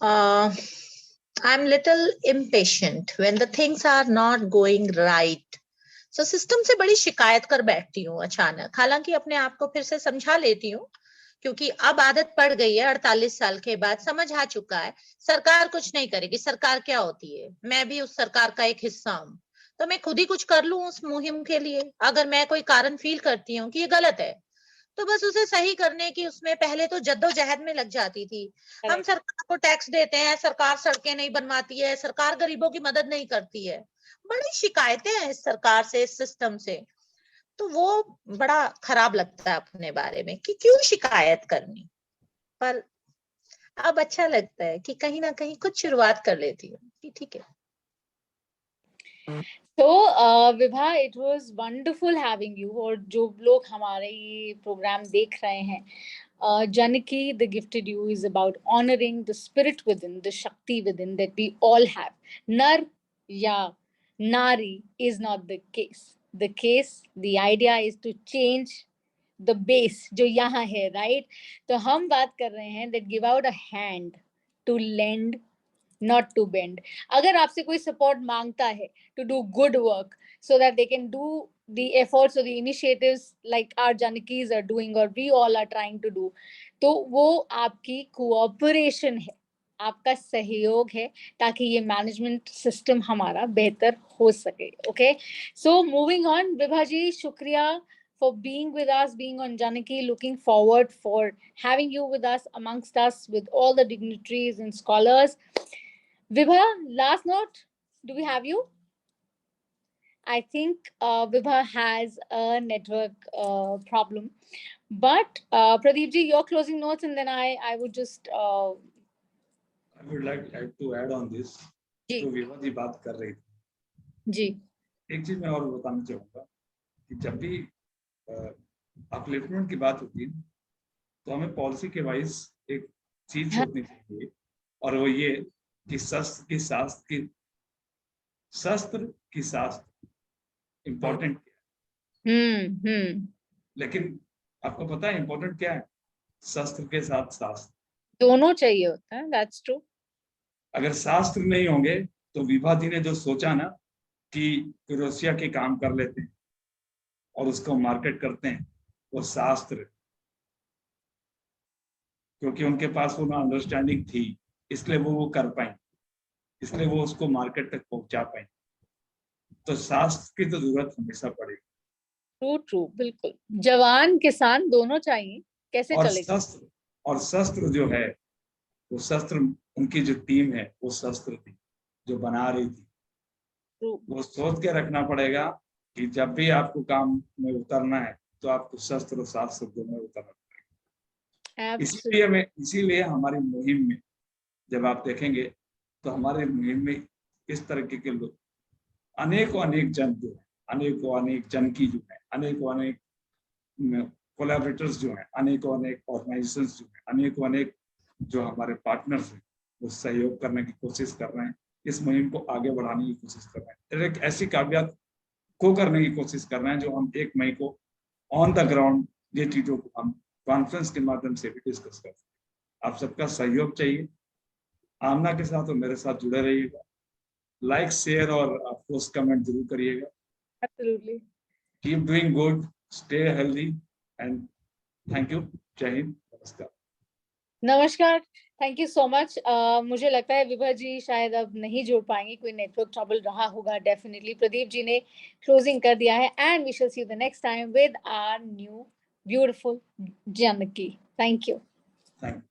I'm little impatient when the things are not going right. So system से बड़ी शिकायत कर बैठती हूँ अचानक। हालांकि अपने आप को फिर से समझा लेती हूँ, क्योंकि अब आदत पड़ गई है। 48 साल के बाद समझ आ चुका है, सरकार कुछ नहीं करेगी। सरकार क्या होती है? मैं भी उस सरकार का एक हिस्सा हूँ, तो मैं खुद ही कुछ कर लूं उस मुहिम के लिए। अगर मैं कोई कारण फील करती हूँ कि ये गलत है, तो बस उसे सही करने की उसमें पहले तो जद्दोजहद में लग जाती थी। हम सरकार को टैक्स देते हैं, सरकार सड़कें नहीं बनवाती है, सरकार गरीबों की मदद नहीं करती है, बड़ी शिकायतें हैं इस सरकार से, इस सिस्टम से। तो वो बड़ा खराब लगता है अपने बारे में कि क्यों शिकायत करनी। पर अब अच्छा लगता है कि कहीं ना कहीं कुछ शुरुआत कर लेती हूँ कि ठीक है। तो Vibha, it was wonderful having you. और जो लोग हमारे ये प्रोग्राम देख रहे हैं, Janaki, the gifted you is about honoring the spirit within, the Shakti within that we all have. Nar ya Nari is not the case. The case, the idea is to change the base जो यहाँ है, right? तो हम बात कर रहे हैं that give out a hand to lend, not to bend. अगर आपसे कोई support मांगता है to do good work so that they can do the efforts or the initiatives like our Janakis are doing or we all are trying to do, तो वो आपकी cooperation है, आपका सहयोग है, ताकि ये मैनेजमेंट सिस्टम हमारा बेहतर हो सके। Okay, so moving on, Vibha ji, शुक्रिया for being with us, being on Janaki. Looking forward for having you with us, amongst us, with all the dignitaries and scholars. Vibha, last note, do we have you? I think Vibha has a network problem. But Pradeep ji, your closing notes, and then I would just I would like to add on this. जी जो विभा जी बात कर रही थी, जी एक चीज मैं और बताना चाहूंगा कि जब भी अपलिफ्टमेंट की बात होती है तो हमें पॉलिसी के वाइज एक चीज हाँ, सोचनी चाहिए, और वो ये कि शस्त्र की शास्त्र इम्पोर्टेंट क्या है, लेकिन आपको पता है इम्पोर्टेंट क्या है? शस्त्र के साथ शास्त्र। दोनों चाहिए होता है, दैट्स ट्रू। अगर शास्त्र नहीं होंगे तो विभा जी ने जो सोचा ना कि क्रोएशिया के काम कर लेते हैं और उसको मार्केट करते हैं, वो शास्त्र, क्योंकि उनके पास वो अंडरस्टैंडिंग थी, इसलिए वो कर पाए, इसलिए वो उसको मार्केट तक पहुंचा पाए। तो शास्त्र की तो जरूरत हमेशा पड़ेगी। ट्रू ट्रू, बिल्कुल, जवान किसान दोनों चाहिए, कैसे और चलेगा? शस्त्र जो है, वो शस्त्र, उनकी जो टीम है वो शस्त्र थी जो बना रही थी। ट्रू, वो सोच के रखना पड़ेगा कि जब भी आपको काम में उतरना है तो आपको शस्त्र और शास्त्र दोनों उतरना पड़ेगा। एब्सोल्युटली, इसीलिए हमारी मुहिम में जब आप देखेंगे तो हमारे मुहिम में इस तरीके के लोग, अनेकों अनेक जन जो है, अनेकों अनेक जन की जो है, अनेकों अनेक कोलैबोरेटर्स जो हैं, अनेकों अनेक ऑर्गेनाइजेशंस जो हैं, अनेकों अनेक जो हमारे पार्टनर्स हैं, वो सहयोग करने की कोशिश कर रहे हैं, इस मुहिम को आगे बढ़ाने की कोशिश कर रहे हैं, एक ऐसी कामयाब को करने की कोशिश कर रहे हैं जो हम 1 मई को ऑन द ग्राउंड ये चीजों को हम कॉन्फ्रेंस के माध्यम से भी डिस्कस कर सकते हैं। आप सबका सहयोग चाहिए। आमना के साथ और मेरे साथ जुड़े रहिएगा, लाइक शेयर और पोस्ट कमेंट जरूर करिएगा। Absolutely. Keep doing good, stay healthy and thank you. जय हिंद, नमस्कार। नमस्कार, थैंक यू सो मच। मुझे लगता है विभा जी शायद अब नहीं जुड़ पाएंगे, कोई नेटवर्क ट्रबल रहा होगा डेफिनेटली। प्रदीप जी ने क्लोजिंग कर दिया है, and we shall see you the next time with our new beautiful Janaki. Thank you. Thank you.